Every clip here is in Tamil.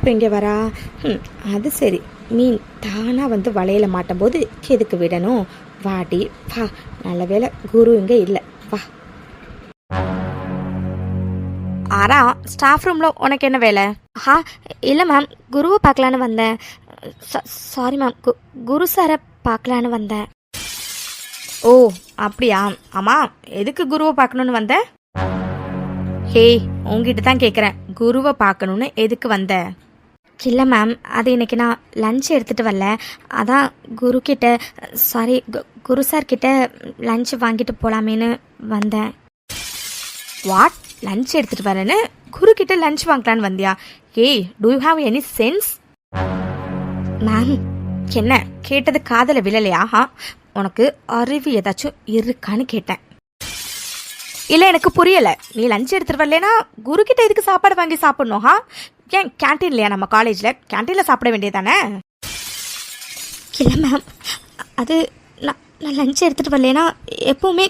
இப்போ இங்கே வரா? அது சரி, மீன் தானாக வந்து வலையில் மாட்டும்போது எதுக்கு விடணும்? வாடி வா. நல்ல வேளை குரு இங்கே இல்லை. வா. ஆரா, ஸ்டாஃப் ரூமில் உனக்கு என்ன வேலை? இல்லை மேம், குருவை பார்க்கலான்னு வந்தேன். சாரி மேம், குரு சாரை பார்க்கலான்னு வந்தேன். ஓ அப்படியா? ஆமாம், எதுக்கு குருவை பார்க்கணுன்னு வந்த? ஹே, உங்ககிட்ட தான் கேட்குறேன், குருவை பார்க்கணுன்னு எதுக்கு வந்த? இல்லை மேம், அது இன்னைக்கு நான் லஞ்ச் எடுத்துகிட்டு வரல, அதான் குருக்கிட்ட சாரி குரு சார்கிட்ட லஞ்ச் வாங்கிட்டு போகலாமேன்னு வந்தேன். வாட்? லஞ்ச் எடுத்துகிட்டு வரேன்னு குருக்கிட்ட லஞ்ச் வாங்கலான்னு வந்தியா? ஏய், do you have any sense? Ma'am, என்ன கேட்டது காதல விழலையா? உனக்கு அறிவு ஏதாச்சும் இருக்கான்னு கேட்டேன். இல்லை, எனக்கு புரியலை. நீ லஞ்ச் எடுத்துகிட்டு வரலனா குருக்கிட்ட எதுக்கு சாப்பாடு வாங்கி சாப்பிட்ணும்? ஏன் கேன்டீன் இல்லையா நம்ம காலேஜில்? கேன்டீனில் சாப்பிட வேண்டியதானே? இல்லை மேம், அது நான் லஞ்ச் எடுத்துகிட்டு வரலனா எப்போவுமே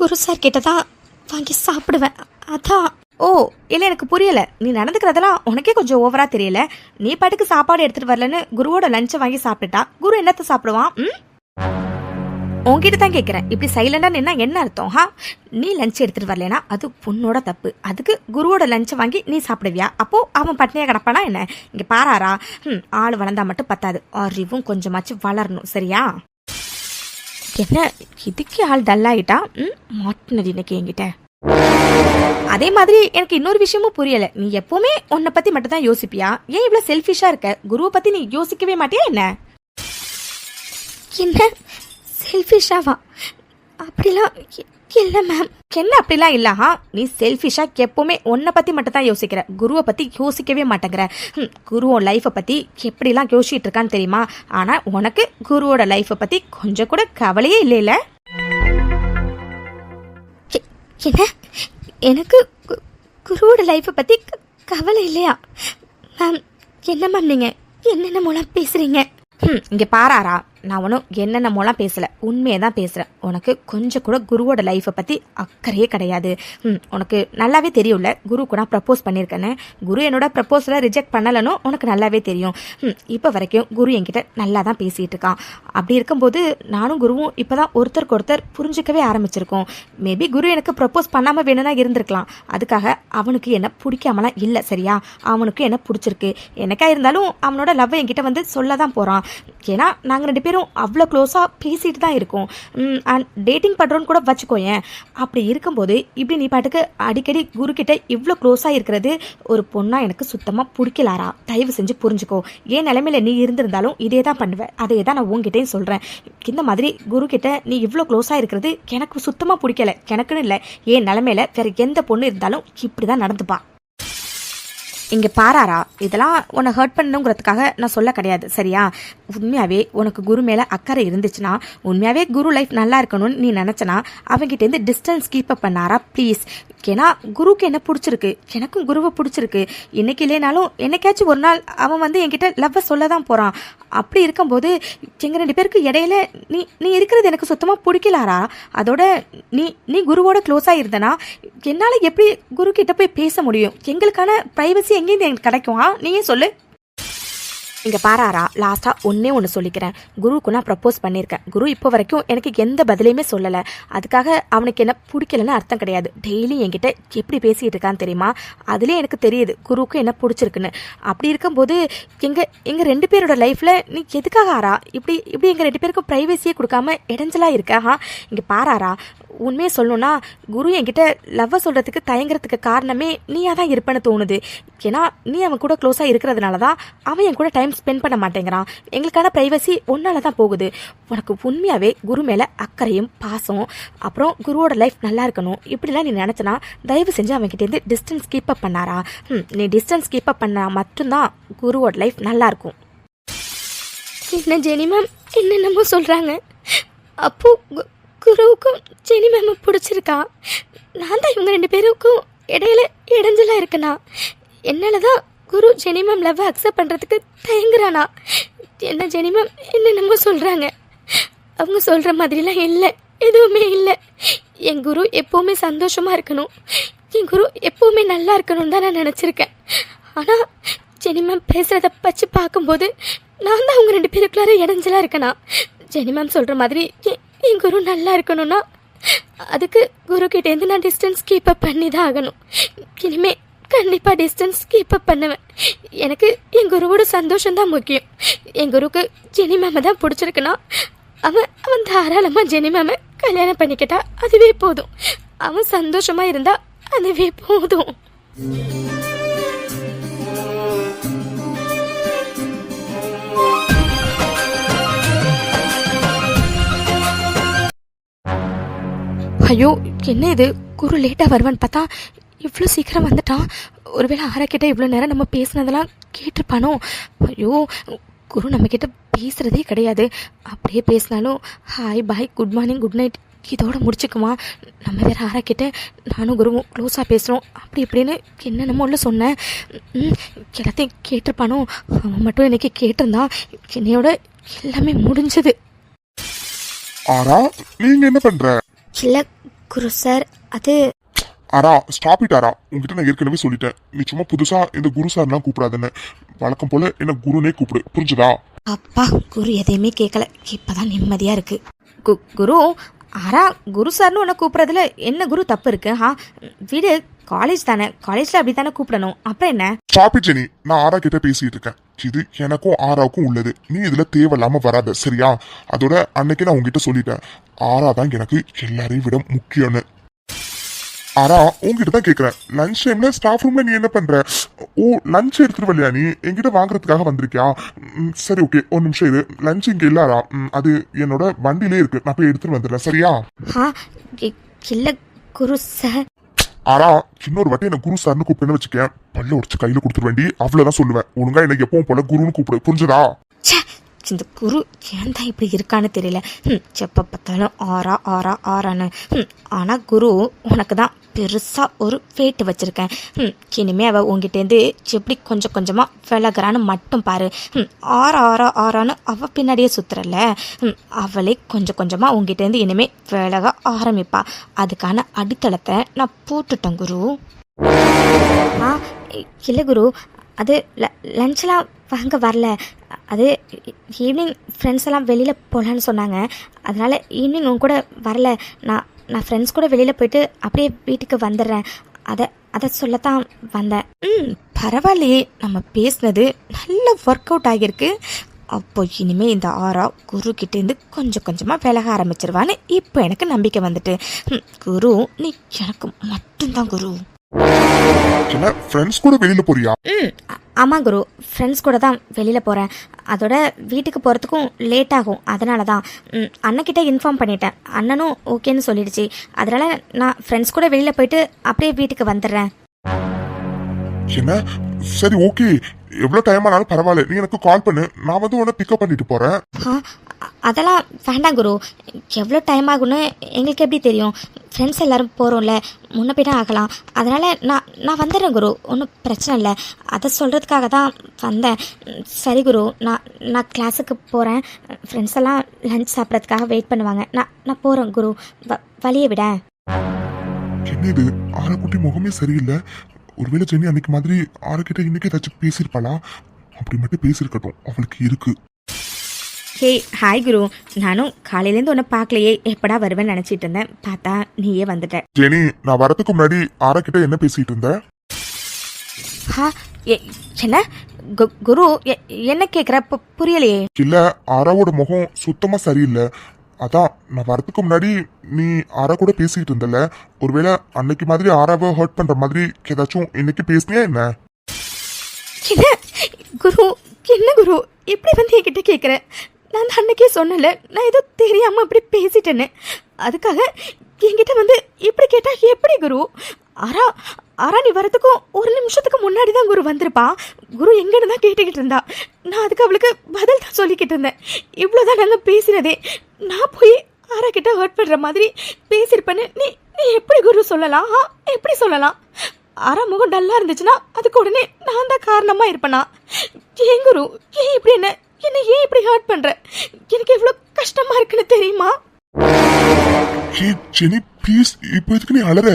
குரு சார் கிட்ட தான் வாங்கி சாப்பிடுவேன், அதான். ஓ இல்லை, எனக்கு புரியலை. நீ நடந்துக்கிறதெல்லாம் உனக்கே கொஞ்சம் ஓவராக தெரியல. நீ பாட்டுக்கு சாப்பாடு எடுத்துகிட்டு வரலன்னு குருவோட லஞ்சை வாங்கி சாப்பிட்டுட்டா குரு என்னத்தை சாப்பிடுவான்? உங்ககிட்ட தான் கேட்குறேன், இப்படி சைலண்டாக நின்னா என்ன அர்த்தம்? நீ லஞ்ச் எடுத்துகிட்டு வரலனா அது பொண்ணோட தப்பு. அதுக்கு குருவோட லஞ்சை வாங்கி நீ சாப்பிடுவியா? அப்போது அவன் பட்னியாக கிடப்பானா என்ன? இங்கே பாராரா, ஆள் வளர்ந்தா மட்டும் பத்தாது, அறிவும் கொஞ்சமாச்சும் வளரணும், சரியா? என்ன இதுக்கு ஆள் டல்லாயிட்டா? மாட்டினது இன்னைக்கு என்கிட்ட. அதே மாதிரி எனக்கு இன்னொரு விஷயமும் புரியலை. நீ எப்போவுமே உன்னை பற்றி மட்டும் தான் யோசிப்பியா? ஏன் இவ்வளோ செல்ஃபிஷாக இருக்க? குருவை பற்றி நீ யோசிக்கவே மாட்டியா என்ன? என்ன செல்ஃபிஷாவா? அப்படிலாம் இல்லை மேம். என்ன அப்படிலாம் இல்லை? நீ செல்ஃபிஷாக எப்போவுமே உன்னை பற்றி மட்டும் தான் யோசிக்கிற, குருவை பற்றி யோசிக்கவே மாட்டேங்கிற. குருவோட லைஃப்பை பற்றி எப்படிலாம் யோசிச்சுட்டு இருக்கான்னு தெரியுமா? ஆனால் உனக்கு குருவோட லைஃப்பை பற்றி கொஞ்சம் கூட கவலையே இல்லை. என்ன, எனக்கு குருவோட லைஃப்பை பற்றி கவலை இல்லையா மேம்? என்ன மேம் நீங்கள் என்னென்ன மூலம் பேசுகிறீங்க? இங்கே பாராரா, நான் ஒன்றும் என்னென்ன மூலம் பேசலை, உண்மையை தான் பேசுகிறேன். உனக்கு கொஞ்சம் கூட குருவோட லைஃப்பை பற்றி அக்கறையே கிடையாது. உனக்கு நல்லாவே தெரியும்ல, குருக்கு நான் ப்ரப்போஸ் பண்ணியிருக்கேன்னு. குரு என்னோட ப்ரப்போஸலை ரிஜெக்ட் பண்ணலைன்னு உனக்கு நல்லாவே தெரியும். இப்போ வரைக்கும் குரு என்கிட்ட நல்லா தான் பேசிகிட்டு இருக்கான். அப்படி இருக்கும்போது நானும் குருவும் இப்போ தான் ஒருத்தருக்கு ஒருத்தர் புரிஞ்சிக்கவே ஆரம்பிச்சிருக்கோம். மேபி குரு எனக்கு ப்ரப்போஸ் பண்ணாமல் வேணும்னா இருந்திருக்கலாம். அதுக்காக அவனுக்கு என்ன பிடிக்காமலாம் இல்லை, சரியா? அவனுக்கு என்ன பிடிச்சிருக்கு. எனக்கா இருந்தாலும் அவனோட லவ் என்கிட்ட வந்து சொல்ல தான் போகிறான். ஏன்னா நாங்கள் 2 பேரும் அவ்வளோ க்ளோஸாக பேசிட்டு தான் இருக்கோம். அண்ட் டேட்டிங் பண்ணுறோன்னு கூட வச்சுக்கோயேன். அப்படி இருக்கும்போது இப்படி நீ பாட்டுக்கு அடிக்கடி குருக்கிட்ட இவ்வளோ க்ளோஸாக இருக்கிறது ஒரு பொண்ணாக எனக்கு சுத்தமாக பிடிக்கலாரா. தயவு செஞ்சு புரிஞ்சுக்கோ. ஏன் நிலைமையில நீ இருந்திருந்தாலும் இதே தான் பண்ணுவேன். அதே தான் நான் உங்ககிட்டையும் சொல்கிறேன். இந்த மாதிரி குருக்கிட்ட நீ இவ்வளோ க்ளோஸாக இருக்கிறது எனக்கு சுத்தமாக பிடிக்கல. எனக்குன்னு இல்லை, ஏன் நிலைமையில வேறு எந்த பொண்ணு இருந்தாலும் இப்படி தான் நடந்துப்பா. இங்கே பாராரா, இதெல்லாம் உன்னை ஹர்ட் பண்ணணுங்கிறதுக்காக நான் சொல்ல கிடையாது, சரியா? உண்மையாகவே உனக்கு குரு மேலே அக்கறை இருந்துச்சுன்னா, உண்மையாகவே குரு லைஃப் நல்லா இருக்கணும்னு நீ நினச்சனா அவங்ககிட்டேருந்து டிஸ்டன்ஸ் கீப் அப் பண்ணாரா ப்ளீஸ். ஏன்னா குருக்கு என்ன பிடிச்சிருக்கு, எனக்கும் குருவை பிடிச்சிருக்கு. இன்னைக்கு இல்லைனாலும் என்னைக்காச்சும் ஒரு நாள் அவன் வந்து என்கிட்ட லவ்வை சொல்ல தான் போகிறான். அப்படி இருக்கும்போது எங்கள் 2 பேருக்கு இடையில நீ இருக்கிறது எனக்கு சுத்தமாக பிடிக்கலாரா. அதோட நீ குருவோட க்ளோஸாக இருந்தனா என்னால் எப்படி குரு கிட்ட போய் பேச முடியும்? எங்களுக்கான ப்ரைவசி எங்கேருந்து எனக்கு கிடைக்கும்? நீயே சொல்லு. இங்கே பாராரா, லாஸ்ட்டாக ஒன்று சொல்லிக்கிறேன். குருவுக்கு நான் ப்ரப்போஸ் பண்ணியிருக்கேன். குரு இப்போ வரைக்கும் எனக்கு எந்த பதிலையுமே சொல்லலை. அதுக்காக அவனுக்கு என்ன பிடிக்கலன்னு அர்த்தம் கிடையாது. டெய்லி என்கிட்ட எப்படி பேசிகிட்டு இருக்கான்னு தெரியுமா? அதுலேயே எனக்கு தெரியுது குருவுக்கு என்ன பிடிச்சிருக்குன்னு. அப்படி இருக்கும்போது எங்கள் 2 பேரோட லைஃப்பில் நீ எதுக்காக ஆரா இப்படி எங்கள் 2 பேருக்கும் ப்ரைவசியே கொடுக்காம இடைஞ்சலாக இருக்கா? இங்கே பாராரா, உண்மையை சொல்லணும்னா குரு என்கிட்ட லவ்வை சொல்கிறதுக்கு தயங்குறதுக்கு காரணமே நீயாக தான் இருப்பேன்னு தோணுது. ஏன்னா நீ அவன் கூட க்ளோஸாக இருக்கிறதுனால தான் அவன் என் கூட டைம் ஸ்பெண்ட் பண்ண மாட்டேங்கிறான். எங்களுக்கான ப்ரைவசி ஒன்னால தான் போகுது. உனக்கு உண்மையாகவே குரு மேலே அக்கறையும் பாசம், அப்புறம் குருவோட லைஃப் நல்லா இருக்கணும் இப்படிலாம் நீ நினச்சனா தயவு செஞ்சு அவன்கிட்டேருந்து டிஸ்டன்ஸ் கீப் அப் பண்ணாரா. நீ டிஸ்டன்ஸ் கீப் அப் பண்ணா மட்டும்தான் குருவோட லைஃப் நல்லாயிருக்கும். என்ன ஜெனி மேம் என்னென்னமோ சொல்கிறாங்க. அப்போ குருவுக்கும் ஜெனி மேம் பிடிச்சிருக்கா? நான் தான் இவங்க 2 பேருக்கும் இடையில இடைஞ்சலாக இருக்கேனா? என்னால் தான் குரு ஜெனி மேம் லவ்வை அக்செப்ட் பண்ணுறதுக்கு தயங்குறானா? என்ன ஜெனி மேம் என்னென்னமோ சொல்கிறாங்க. அவங்க சொல்கிற மாதிரிலாம் இல்லை, எதுவுமே இல்லை. என் குரு எப்போவுமே சந்தோஷமாக இருக்கணும், என் குரு எப்போவுமே நல்லா இருக்கணும்னு தான் நான் நினச்சிருக்கேன். ஆனால் ஜெனி மேம் பேசுகிறத வச்சு பார்க்கும்போது நான் தான் அவங்க 2 பேருக்குள்ளார இடைஞ்சலா இருக்கேனா? ஜெனி மேம் சொல்கிற மாதிரி என் குரு நல்லா இருக்கணும்னா அதுக்கு குரு கிட்டேருந்து நான் டிஸ்டன்ஸ் கீப் அப் பண்ணி தான் ஆகணும். இனிமே கண்டிப்பாக டிஸ்டன்ஸ் கீப் அப் பண்ணுவேன். எனக்கு என் குருவோட சந்தோஷம்தான் முக்கியம். என் குருக்கு ஜெனி மேமை தான் பிடிச்சிருக்குன்னா அவன் தாராளமாக ஜெனி மேமை கல்யாணம் பண்ணிக்கிட்டா அதுவே போதும். அவன் சந்தோஷமாக இருந்தா அதுவே போதும். ஐயோ, என்ன இது? குரு லேட்டாக வருவான்னு பார்த்தா இவ்வளோ சீக்கிரம் வந்துட்டான். ஒருவேளை ஆராக்கிட்ட இவ்வளோ நேரம் நம்ம பேசினதெல்லாம் கேட்டிருப்பானோ? ஐயோ, குரு நம்மக்கிட்ட பேசுகிறதே கிடையாது. அப்படியே பேசினாலும் hi bye good morning good night இதோட முடிச்சுக்குமா? நம்ம வேறு ஆராக்கிட்ட நானும் குருவும் க்ளோஸாக பேசுகிறோம் அப்படி இப்படின்னு என்னென்னமோ உள்ள சொன்னேன். எல்லாத்தையும் கேட்டிருப்பானோ? அவன் மட்டும் இன்னைக்கு கேட்டிருந்தான் என்னையோட எல்லாமே முடிஞ்சது. ஆரா, நீங்க என்ன பண்ற? இல்லை குரு சார், அது ஆரா ஸ்டாப் இட் ஆரா. உங்ககிட்ட நான் ஏற்கனவே சொல்லிட்டேன், நீ சும்மா புதுசா இந்த குரு சார்லாம் கூப்பிடாதுன்னு. வழக்கம் போல என்ன குருனே கூப்பிடு, புரிஞ்சுதா? அப்பா, குரு எதையுமே கேட்கல. இப்பதான் நிம்மதியா இருக்கு. குரு ஆரா, குரு சார்னு உன்னை கூப்பிட்றதுல என்ன குரு தப்பு இருக்கு? வீடு காலேஜ் தானே, காலேஜ்ல அப்படி தானே கூப்பிடணும். அப்புறம் என்ன? Stop it Jenny. நான் ஆரா கிட்ட பேசிட்டு இருக்கேன். இது எனக்கும் ஆராவுக்கும் உள்ளது. நீ இதுல தேவையில்லாம வராத, சரியா? அதோட அன்னைக்கு நான் உங்ககிட்ட சொல்லிட்டேன், ஆரா தான் எனக்கு எல்லாரையும் விட முக்கியம்னு. ஆரா, உங்ககிட்ட தான் கேக்குறேன், லஞ்ச் டைம்ல ஸ்டாஃப் ரூம்ல நீ என்ன பண்ற? ஓ, லஞ்ச் எடுத்துட்டு வரலையா? நீ என்கிட்ட வாங்குறதுக்காக வந்திருக்கியா? சரி, ஓகே, ஒரு நிமிஷம் இது. லஞ்ச் இங்க இல்ல ஆரா, அது என்னோட வண்டியிலே இருக்கு. நான் போய் எடுத்துட்டு வந்துடுறேன், சரியா? இல்ல குரு சார். ஆரா, இன்னொரு வாட்டி என்ன குரு சார்னு கூப்பிட்டுன்னு வச்சுக்கேன், பல்ல உடச்சு கையில கொடுத்துட வேண்டி அவ்வளவுதான் சொல்லுவேன். ஒழுங்கா என்ன எப்பவும் போல குருன்னு கூப்பிடு, புரிஞ்சுதா? இந்த குரு ஏன் தான் இப்படி இருக்கான்னு தெரியல. எப்போ பார்த்தாலும் ஆரா ஆரா ஆரான்னு. ஆனால் குரு உனக்கு தான் பெருசாக ஒரு வேட்டு வச்சுருக்கேன். இனிமே அவள் உங்ககிட்டேருந்து எப்படி கொஞ்சம் கொஞ்சமாக விலகிறான்னு மட்டும் பாரு. ஆரா ஆரா ஆரான்னு அவள் பின்னாடியே சுற்றுறல, அவளே கொஞ்சம் கொஞ்சமாக உங்ககிட்டேருந்து இனிமேல் விலக ஆரம்பிப்பா. அதுக்கான அடித்தளத்தை நான் போட்டுட்டேன் குரு. இல்லை குரு, அது லஞ்செலாம் வாங்க வரல. அது ஈவினிங் ஃப்ரெண்ட்ஸ் எல்லாம் வெளியில் போகலான்னு சொன்னாங்க. அதனால் ஈவினிங் உன் கூட வரல. நான் ஃப்ரெண்ட்ஸ் கூட வெளியில் போயிட்டு அப்படியே வீட்டுக்கு வந்துடுறேன். அதை சொல்லத்தான் வந்தேன். பரவாயில்லையே, நம்ம பேசினது நல்ல ஒர்க் அவுட் ஆகியிருக்கு. அப்போ இனிமேல் இந்த ஆரா குரு கிட்டேருந்து கொஞ்சம் கொஞ்சமாக விலக ஆரம்பிச்சிருவான்னு இப்போ எனக்கு நம்பிக்கை வந்துட்டு. குரு, நீ எனக்கு மட்டும்தான் குரு. ஃப்ரெண்ட்ஸ் கூட வெளியில போறியா? ஆமாம் குரு, ஃப்ரெண்ட்ஸ் கூட தான் வெளியில் போகிறேன். அதோட வீட்டுக்கு போகிறதுக்கும் லேட் ஆகும். அதனால தான் அண்ணன்கிட்ட இன்ஃபார்ம் பண்ணிட்டேன். அண்ணனும் ஓகேன்னு சொல்லிடுச்சு. அதனால் நான் ஃப்ரெண்ட்ஸ் கூட வெளியில் போயிட்டு அப்படியே வீட்டுக்கு வந்துடுறேன். என்ன? சரி, ஓகே. எவ்வளோ டைம் ஆனாலும் பரவாயில்ல, நீ எனக்கு கால் பண்ணு, நான் வந்து உன்னை பிக்கப் பண்ணிட்டு போகிறேன். அதெல்லாம் வேண்டாம் குரு. எவ்வளோ டைம் ஆகுன்னு எங்களுக்கு எப்படி தெரியும்? ஃப்ரெண்ட்ஸ் எல்லோரும் போகிறோம்ல, முன்ன போய்ட்டு ஆகலாம். அதனால் நான் வந்துடுறேன் குரு, ஒன்றும் பிரச்சனை இல்லை. அதை சொல்கிறதுக்காக தான் வந்தேன். சரி குரு, நான் கிளாஸுக்கு போகிறேன். ஃப்ரெண்ட்ஸ் எல்லாம் லஞ்ச் சாப்பிட்றதுக்காக வெயிட் பண்ணுவாங்க. நான் போகிறேன் குரு, வழியை விட. என்ன இது? ஆரக்குட்டி முகமே சரியில்லை. ஒருவேளை ஜெனி அன்னைக்கு மாதிரி ஆரக்கிட்ட இன்னைக்கு ஏதாச்சும் பேசியிருப்பாளா? அப்படி மட்டும் பேசியிருக்கட்டும், அவளுக்கு இருக்கு. ஹே, ஹாய் குரு. நானும் காலையிலேருந்து உன்னை பார்க்கலையே, எப்படா வருவேன்னு நினச்சிட்டு இருந்தேன். பார்த்தா நீயே வந்துட்ட. ஜெனி, நான் வரதுக்கு முன்னாடி ஆரக்கிட்ட என்ன பேசிட்டு இருந்த? என்ன குரு, என்ன கேட்குற? புரியலையே. இல்ல, ஆராவோட முகம் சுத்தமா சரியில்லை. அதான் நான் வரதுக்கு முன்னாடி நீ ஆரா கூட பேசிட்டு இருந்தல, ஒருவேளை அன்னைக்கு மாதிரி ஆராவை ஹர்ட் பண்ற மாதிரி ஏதாச்சும் இன்னைக்கு பேசினியா என்ன? குரு, என்ன குரு இப்படி வந்து என்கிட்ட கேட்குற? நான் அன்னைக்கே சொன்னல, நான் ஏதோ தெரியாம அப்படி பேசிட்டேன்னு. அதுக்காக என்கிட்ட வந்து இப்படி கேட்டா எப்படி குரு? ஆரா நீ வரதுக்கும் ஒரு நிமிஷத்துக்கு முன்னாடி தான் குரு வந்திருப்பா. குரு எங்கன்னு தான் கேட்டுக்கிட்டு இருந்தா. நான் அதுக்கு அவளுக்கு பதில் தான் சொல்லிக்கிட்டு இருந்தேன். இவ்வளோதான் நாங்கள் பேசினதே. நான் போய் ஆரா கிட்ட ஹர்ட் பண்ணுற மாதிரி பேசியிருப்பேன்னு நீ எப்படி குரு சொல்லலாம்? எப்படி சொல்லலாம்? ஆரா முகம் டல்லாக இருந்துச்சுன்னா அதுக்கு உடனே நான் தான் காரணமாக இருப்பேனா? ஏன் குரு, ஏன் இப்படி என்ன ஏன் இப்படி ஹர்ட் பண்ணுற? எனக்கு எவ்வளோ கஷ்டமாக இருக்குன்னு தெரியுமா? ஜெனி ப்ளீஸ், இப்போ எதுக்கு நீ அழற?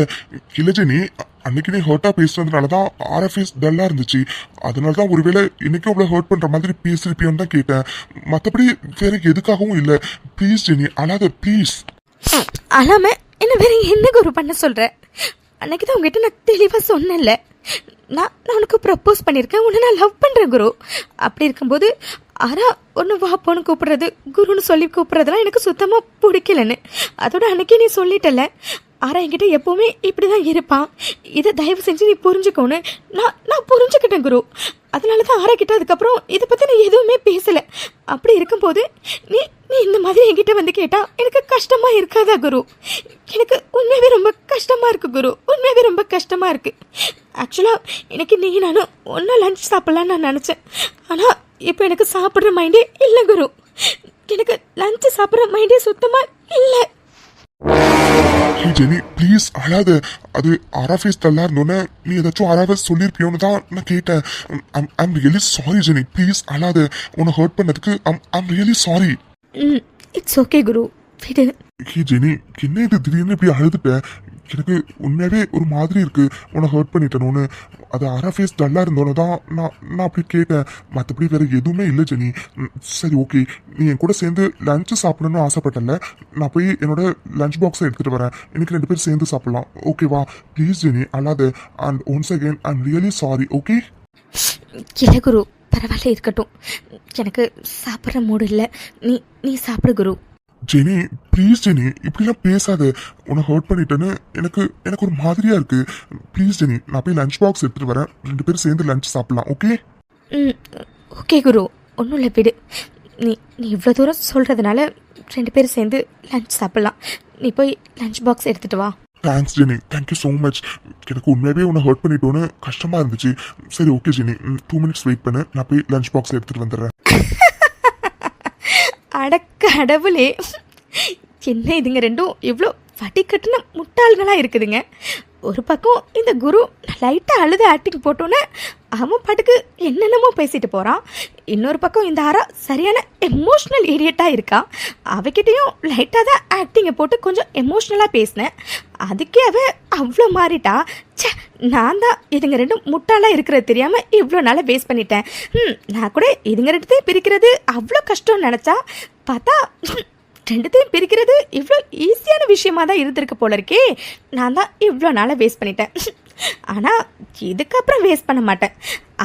இல்லை ஜெனி, அன்னைக்கு நீ ஹர்ட்டா பேசுனதுனால தான் ஆரா ஃபேஸ் டல்லா இருந்துச்சு. அதனால தான் ஒருவேளை இன்னைக்கும் அவ்வளோ ஹர்ட் பண்ற மாதிரி பேசிருப்பியோன்னு தான் கேட்டேன். மற்றபடி வேற எதுக்காகவும் இல்லை. ப்ளீஸ் ஜெனி அழாத ப்ளீஸ். அழாம என்ன வேற என்ன குரு பண்ண சொல்ற? அன்னைக்கு தான் உங்ககிட்ட நான் தெளிவாக சொன்னேன்ல, நான் உனக்கு ப்ரப்போஸ் பண்ணியிருக்கேன், உன்னை நான் லவ் பண்ணுறேன் குரு. அப்படி இருக்கும்போது ஆரா ஒன்று வாப்போன்னு கூப்பிடுறது, குருன்னு சொல்லி கூப்பிட்றதுலாம் எனக்கு சுத்தமாக பிடிக்கலன்னு. அதோட அன்னைக்கு நீ சொல்லிட்டல, ஆரா என்கிட்ட எப்போவுமே இப்படி தான் இருப்பான், இதை தயவு செஞ்சு நீ புரிஞ்சுக்கோன்னு நான் புரிஞ்சுக்கிட்டேன் குரு. அதனால தான் ஆரா கிட்ட அதுக்கப்புறம் இதை பற்றி நான் எதுவுமே பேசலை. அப்படி இருக்கும்போது நீ நீ இந்த மாதிரி என்கிட்ட வந்து கேட்டா எனக்கு கஷ்டமா இருக்காதா குரு? எனக்கு உண்மையாகவே ரொம்ப கஷ்டமா இருக்கு குரு, உண்மையாகவே ரொம்ப கஷ்டமா இருக்கு. ஆக்சுவலாக எனக்கு நீ நானும் ஒன்றா லஞ்ச் சாப்பிட்லான்னு நான் நினச்சேன். ஆனால் இப்போ எனக்கு சாப்பிட்ற மைண்டே இல்லை குரு. எனக்கு லஞ்சு சாப்பிட்ற மைண்டே சுத்தமாக இல்லை. ஹே ஜெனி ப்ளீஸ் அழாத. அது ஆரா ஃபேஸ் டல்லா இருந்தோன்னே நீ ஏதாச்சும் ஆராவை சொல்லியிருப்பியோன்னு தான் நான் கேட்டேன். I'm really sorry Jenny, please அழாத. உன்னை ஹர்ட் பண்ணதுக்கு I'm really sorry. It's okay Guru, விடு. ஹே ஜெனி என்ன இது திடீர்னு இப்படி அழுதுட்டேன்? எனக்கு உண்மையாகவே ஒரு மாதிரி இருக்கு உன்னை ஹர்ட் பண்ணிட்டேனோன்னு. அது ஆரா ஃபேஸ் டல்லாக இருந்தோன்னு தான் நான் அப்படி கேட்டேன். மற்றபடி வேற எதுவுமே இல்லை ஜெனி. சரி ஓகே, நீ என் கூட சேர்ந்து லஞ்சு சாப்பிடணும்னு ஆசைப்பட்டல, நான் போய் என்னோட லஞ்ச் பாக்ஸை எடுத்துகிட்டு வரேன். எனக்கு 2 பேர் சேர்ந்து சாப்பிட்லாம், ஓகேவா? ப்ளீஸ் ஜெனி அழாத. And once again I'm really sorry, okay? இல்லை குரு, பரவாயில்ல இருக்கட்டும். எனக்கு சாப்பிட்ற மூடு இல்லை, நீ சாப்பிடு குரு. ஜெனி ப்ளீஸ் ஜெனி இப்படிலாம் பேசாத. உன்னை ஹர்ட் பண்ணிட்டேன்னு எனக்கு ஒரு மாதிரியா இருக்கு. ப்ளீஸ் ஜெனி, நான் போய் லஞ்ச் பாக்ஸ் எடுத்துட்டு வரேன், 2 பேரும் சேர்ந்து லஞ்ச் சாப்பிடலாம், ஓகே? ஓகே குரு, ஒன்றும் இல்லை விடு. நீ இவ்வளோ தூரம் சொல்கிறதுனால 2 பேரும் சேர்ந்து லஞ்ச் சாப்பிட்லாம். நீ போய் லஞ்ச் பாக்ஸ் எடுத்துகிட்டு வா. Thanks Jenny, thank you so much. எனக்கு உண்மையாகவே உன்னை ஹர்ட் பண்ணிட்டோன்னு கஷ்டமாக இருந்துச்சு. சரி ஓகே ஜெனி, 2 மினிட்ஸ் வெயிட் பண்ணு, நான் போய் லஞ்ச் பாக்ஸ் எடுத்துகிட்டு வந்துடுறேன். அடக்கடவுளே, என்ன இதுங்க ரெண்டும் இவ்வளோ வடிகட்டின முட்டாள்களாக இருக்குதுங்க. ஒரு பக்கம் இந்த குரு லைட்டாக அழுது ஆக்டிங் போட்டோன்னே அவன் பாட்டுக்கு என்னென்னமோ பேசிட்டு போகிறான். இன்னொரு பக்கம் இந்த ஆரா சரியான எமோஷ்னல் ஏரியட்டாக இருக்கா. அவகிட்டையும் லைட்டாக தான் ஆக்டிங்கை போட்டு கொஞ்சம் எமோஷ்னலாக பேசினேன், அதுக்கே அவ அவ்வளோ மாறிட்டா. சே, நான் தான் இதுங்க ரெண்டும் முட்டாளாக இருக்கிறது தெரியாமல் இவ்வளோ நாளாக வேஸ்ட் பண்ணிட்டேன். நான் கூட இதுங்க ரெண்டுத்தையும் பிரிக்கிறது அவ்வளோ கஷ்டம்னு நினச்சா, பார்த்தா 2த்தையும் பிரிக்கிறது இவ்வளோ ஈஸியான விஷயமா தான் இருந்திருக்கு போல இருக்கே. நான் தான் இவ்வளோ நாளாக வேஸ்ட் பண்ணிட்டேன். ஆனால் இதுக்கப்புறம் வேஸ்ட் பண்ண மாட்டேன்.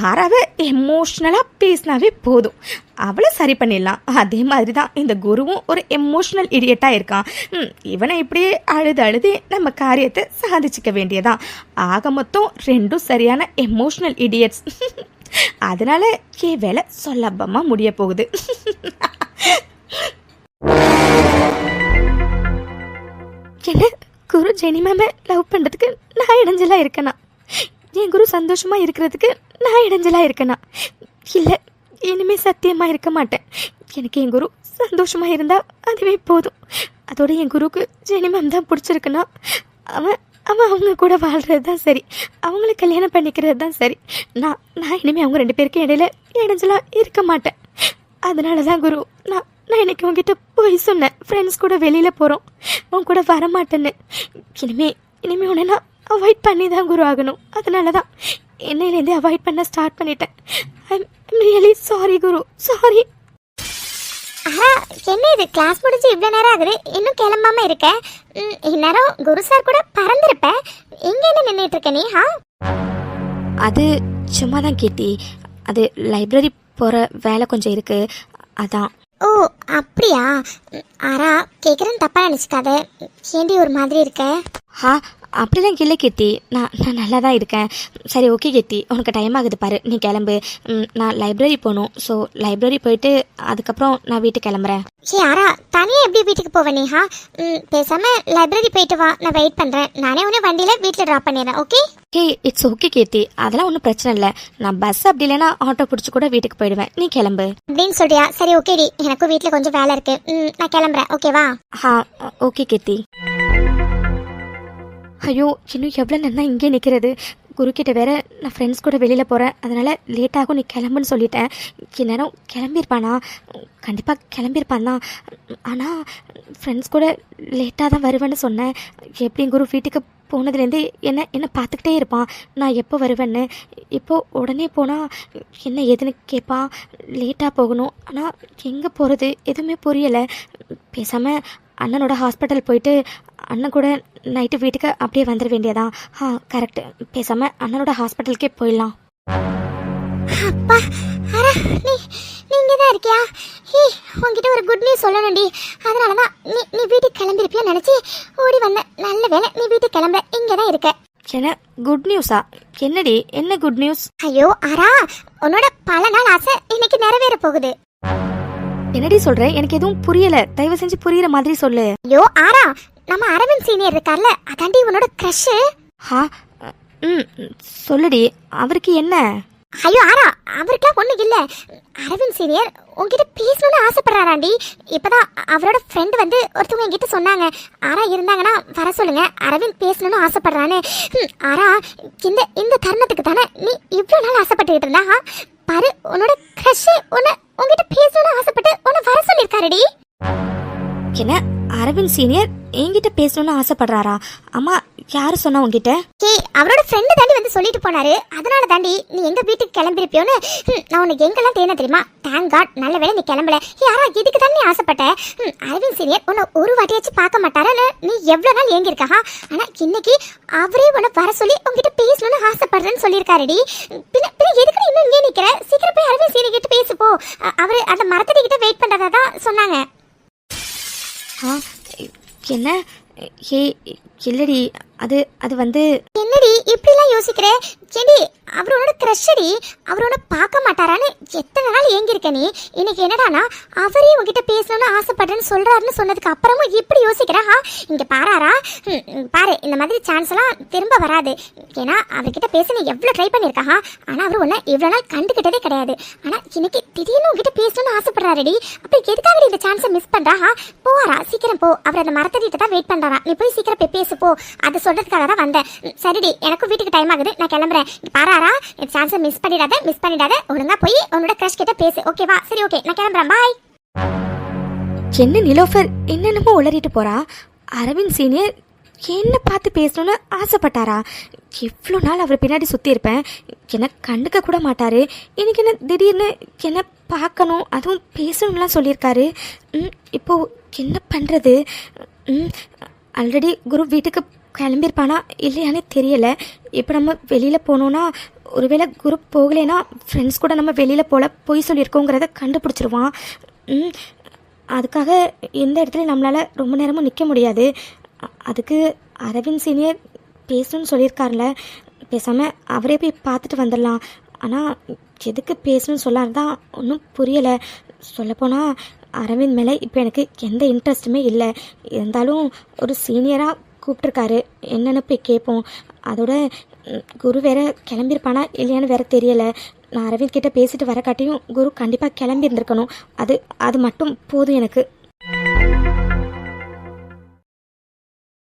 ஆறாவே எமோஷ்னலாக பேசினாவே போதும், அவளை சரி பண்ணிடலாம். அதே மாதிரி தான் இந்த குருவும் ஒரு எமோஷ்னல் இடியட்டாக இருக்கான். இவனை இப்படியே அழுது நம்ம காரியத்தை சாதிச்சிக்க வேண்டியதான். ஆக மொத்தம் 2 சரியான எமோஷ்னல் இடியட்ஸ். அதனால என் வேலை சுலபமாக முடிய போகுது. என்ன குரு ஜெனி மேமை லவ் பண்ணுறதுக்கு நான் இடைஞ்சலாக இருக்கேனா? என் குரு சந்தோஷமாக இருக்கிறதுக்கு நான் இடைஞ்சலாக இருக்கேனா? இல்லை, இனிமேல் சத்தியமாக இருக்க மாட்டேன். எனக்கு என் குரு சந்தோஷமாக இருந்தால் அதுவே போதும். அதோட என் குருக்கு ஜெனி மேம் தான் பிடிச்சிருக்குன்னா அவன் அவங்க கூட வாழ்கிறது தான் சரி, அவங்கள கல்யாணம் பண்ணிக்கிறது தான் சரி. நான் இனிமேல் அவங்க 2 பேருக்கு இடையில இடைஞ்சலாக இருக்க மாட்டேன். அதனால தான் குரு நான் இன்னைக்கு உங்ககிட்ட போய் சொன்னேன், ஃப்ரெண்ட்ஸ் கூட வெளியில் போகிறோம், உன் கூட வரமாட்டேன்னு. இனிமே உன்னை நான் அவாய்ட் பண்ணி தான் குரு ஆகணும். அதனால தான் என்னையிலேருந்தே அவாய்ட் பண்ண ஸ்டார்ட் பண்ணிட்டேன். I'm really sorry Guru, sorry. என்ன இது, கிளாஸ் முடிஞ்சு இவ்வளோ நேரம் ஆகுது, இன்னும் கிளம்பாம இருக்க? இந்நேரம் குரு சார் கூட பறந்துருப்பேன். எங்க என்ன நின்றுட்டு இருக்க நீ? அது சும்மா தான் கேட்டி, அது லைப்ரரி போகிற வேலை கொஞ்சம் இருக்கு, அதான். ஓ அப்படியா? ஆரா கேட்குறேன்னு தப்பா நினச்சிக்காத. ஏண்டி ஒரு மாதிரி இருக்க? அப்படிலாம் இல்லை கேட்டி, நான் நல்லா தான் இருக்கேன். சரி ஓகே கேட்டி, உனக்கு டைம் ஆகுது பாரு, நீ கிளம்பு. நான் லைப்ரரி போகணும். ஸோ லைப்ரரி போயிட்டு அதுக்கப்புறம் நான் வீட்டுக்கு கிளம்புறேன். சரி ஆரா, தனியாக எப்படி வீட்டுக்கு போவேன் நீ? பேசாமல் லைப்ரரி போயிட்டு வா, நான் வெயிட் பண்ணுறேன். நானே உன்னை வண்டியில் வீட்டில் ட்ராப் பண்ணிடுறேன், ஓகே? இட்ஸ் ஓகே கேட்டி, அதெல்லாம் ஒன்றும் பிரச்சனை இல்லை. நான் பஸ் அப்படி இல்லைன்னா ஆட்டோ பிடிச்சி கூட வீட்டுக்கு போயிடுவேன், நீ கிளம்பு. அப்படின்னு சொல்றியா? சரி ஓகேடி, எனக்கும் வீட்டில் கொஞ்சம் வேலை இருக்கு, நான் கிளம்புறேன், ஓகேவா? ஓகே கேட்டி. ஐயோ, இன்னும் எவ்வளோ நேரம் இங்கே நிற்கிறது? குருக்கிட்ட வேற நான் ஃப்ரெண்ட்ஸ் கூட வெளியில் போகிறேன், அதனால் லேட்டாகும், நீ கிளம்புன்னு சொல்லிட்டேன். இந்நேரம் கிளம்பியிருப்பானா? கண்டிப்பாக கிளம்பியிருப்பான் தான். ஆனால் ஃப்ரெண்ட்ஸ் கூட லேட்டாக தான் வருவேன்னு சொன்னேன். எப்படியும் குரு வீட்டுக்கு போனதுலேருந்து என்ன பார்த்துக்கிட்டே இருப்பான், நான் எப்போ வருவேன்னு. இப்போது உடனே போனால் என்ன ஏதுன்னு கேட்பான், லேட்டாக போகணும். ஆனால் எங்கே போகிறது எதுவுமே புரியலை. பேசாமல் அண்ணனோட ஹாஸ்பிட்டல் போயிட்டு அண்ணன் கூட நைட்டு வீட்டுக்கு அப்படியே வந்துட வேண்டியதான். கரெக்டு, பேசாமல் அண்ணனோட ஹாஸ்பிட்டலுக்கே போயிடலாம். அப்பா அரா, நீங்க தான் இருக்கியா? உங்ககிட்ட ஒரு குட் நியூஸ் சொல்லணும்டி. அதனால தான் நீ வீட்டுக்கு கிளம்பிருப்பியோ நினைச்சி ஓடி வந்தேன். நல்ல வேலை நீ வீட்டுக்கு கிளம்ப, இங்கே தான் இருக்க. என்ன குட் நியூஸா? என்னடி, என்ன குட் நியூஸ்? ஐயோ அரா, உன்னோட பல நாள் ஆசை இன்னைக்கு நிறைவேற போகுது. என்னடி சொல்ற? எனக்கு எதுவும் புரியல, தயவு செஞ்சு புரியுற மாதிரி சொல்லு. ஐயோ ஆரா, நம்ம அரவிந்த் சீனியர் இருக்கார்ல, அதாண்டி உன்னோட கிரஷ். சொல்லுடி, அவருக்கு என்ன? ஐயோ ஆரா, அவருக்குலாம் ஒண்ணு இல்ல. அரவிந்த் சீனியர் உங்ககிட்ட பேசணும்னு ஆசைப்படுறாராண்டி. இப்பதான் அவரோட ஃப்ரெண்ட் வந்து ஒருத்தவங்க என்கிட்ட சொன்னாங்க, ஆரா இருந்தாங்கன்னா வர சொல்லுங்க, அரவிந்த் பேசணும்னு ஆசைப்படுறான்னு. ஆரா, இந்த தருணத்துக்கு தானே நீ இவ்வளவு நாள் ஆசைப்பட்டுக்கிட்டு இருந்தா. பாரு, உன்னோட கிரஷ் உங்ககிட்ட பேசணும்னு ஆசைப்பட்டு உன்னை வர சொல்லியிருக்காருடி. என்ன, அரவிந்த் சீனியர் என்கிட்ட பேசணும்னு ஆசைப்படுறாரா? அம்மா, யாரு சொன்னா உங்ககிட்ட? அவரோட ஃப்ரெண்டு தாண்டி வந்து சொல்லிட்டு போனாரு. அதனால தாண்டி நீ எங்க வீட்டுக்கு கிளம்பிருப்பியோன்னு நான் உனக்கு எங்கெல்லாம் தேன தெரியுமா? தேங்க் காட், நல்ல வேளை நீ கிளம்பல. யாரா இதுக்கு தான் நீ ஆசைப்பட்ட? அரவிந்த் சீனியர் உன்னை ஒரு வாட்டியாச்சும் பார்க்க மாட்டாரன்னு நீ எவ்வளவு நாள் ஏங்கிருக்கா? ஆனா இன்னைக்கு அவரே உன்னை வர சொல்லி உங்ககிட்ட பேசணும்னு ஆசைப்படுறேன்னு சொல்லியிருக்காருடி. பின்ன எதுக்கு இன்னும் இங்கே நிக்கிற? சீக்கிரம் போய் அரவிந்த் சீனியர் கிட்ட பேசு போ. அவரு அந்த மரத்தடி கிட்ட வெயிட் பண்றதா தான் சொன்னாங்க. என்ன? இல்லடி, அது வந்து என்னடி இப்படிலாம் யோசிக்கிற? ஏண்டி, அவரோட கிரஷடி, அவரோட பார்க்க மாட்டாரான்னு எத்தனை நாள் ஏங்கிருக்க நீ? இன்னைக்கு என்னடானா அவரே உங்ககிட்ட பேசணும்னு ஆசைப்படுறேன்னு சொல்றாருன்னு சொன்னதுக்கு அப்புறமும் இப்படி யோசிக்கிறா? இங்க பாராரா, பாரு, இந்த மாதிரி சான்ஸ் எல்லாம் திரும்ப வராது. ஏன்னா அவர்கிட்ட பேச நீ எவ்வளவு ட்ரை பண்ணிருக்கா. ஆனா அவர் உன்னை இவ்வளவு நாள் கண்டுகிட்டதே கிடையாது. ஆனா இன்னைக்கு திடீர்னு உங்ககிட்ட பேசணும்னு ஆசைப்படுறாருடி. அப்ப எதுக்காக இந்த சான்ஸை மிஸ் பண்றா? போவாரா, சீக்கிரம் போ. அவர் அந்த மரத்தடிட்ட தான் வெயிட் பண்றாரா. நீ போய் சீக்கிரம் போய் பேசு போ. அது சொல்றதுக்காக தான் வந்தேன். சரிடி, எனக்கும் வீட்டுக்கு டைம் ஆகுது, நான் கிளம்புறேன். பாராரா, இந்த சான்ஸை மிஸ் பண்ணிடாத. ஒழுங்கா போய் உன்னோட கிரஷ் கிட்ட பேசு, ஓகேவா? சரி, ஓகே, நான் கிளம்புறேன், பாய். என்ன நிலோஃபர் என்னென்னமோ உளறிட்டு போறா? அரவிந்த் சீனியர் என்ன பார்த்து பேசணும்னு ஆசைப்பட்டாரா? எவ்வளோ நாள் அவர் பின்னாடி சுற்றி இருப்பேன், என்ன கண்டுக்க கூட மாட்டாரு. இன்னைக்கு என்ன திடீர்னு என்ன பார்க்கணும், அதுவும் பேசணும்லாம் சொல்லியிருக்காரு. இப்போது என்ன பண்ணுறது? ஆல்ரெடி குரு வீட்டுக்கு கிளம்பியிருப்பானா இல்லையானே தெரியலை. இப்போ நம்ம வெளியில் போனோன்னா, ஒருவேளை குரு போகலைன்னா ஃப்ரெண்ட்ஸ் கூட நம்ம வெளியில் போய் சொல்லியிருக்கோங்கிறத கண்டுபிடிச்சிருவான். அதுக்காக எந்த இடத்துல நம்மளால் ரொம்ப நேரமும் நிற்க முடியாது. அதுக்கு அரவிந்த் சீனியர் பேசணும்னு சொல்லியிருக்காருல, பேசாமல் அவரே போய் பார்த்துட்டு வந்துடலாம். ஆனால் எதுக்கு பேசணும்னு சொல்லாரு தான் ஒன்றும் புரியலை. சொல்லப்போனால் அரவிந்த் மேலே இப்போ எனக்கு எந்த இன்ட்ரெஸ்ட்டுமே இல்லை. இருந்தாலும் ஒரு சீனியராக கூப்பிட்ருக்காரு, என்னென்னு போய் கேட்போம். அதோட குரு வேற கிளம்பியிருப்பானா இல்லையான்னு வேற தெரியலை. நான் அரவிந்த் கிட்டே பேசிட்டு வர காட்டியும் குரு கண்டிப்பாக கிளம்பி இருந்திருக்கணும். அது மட்டும் போதும் எனக்கு.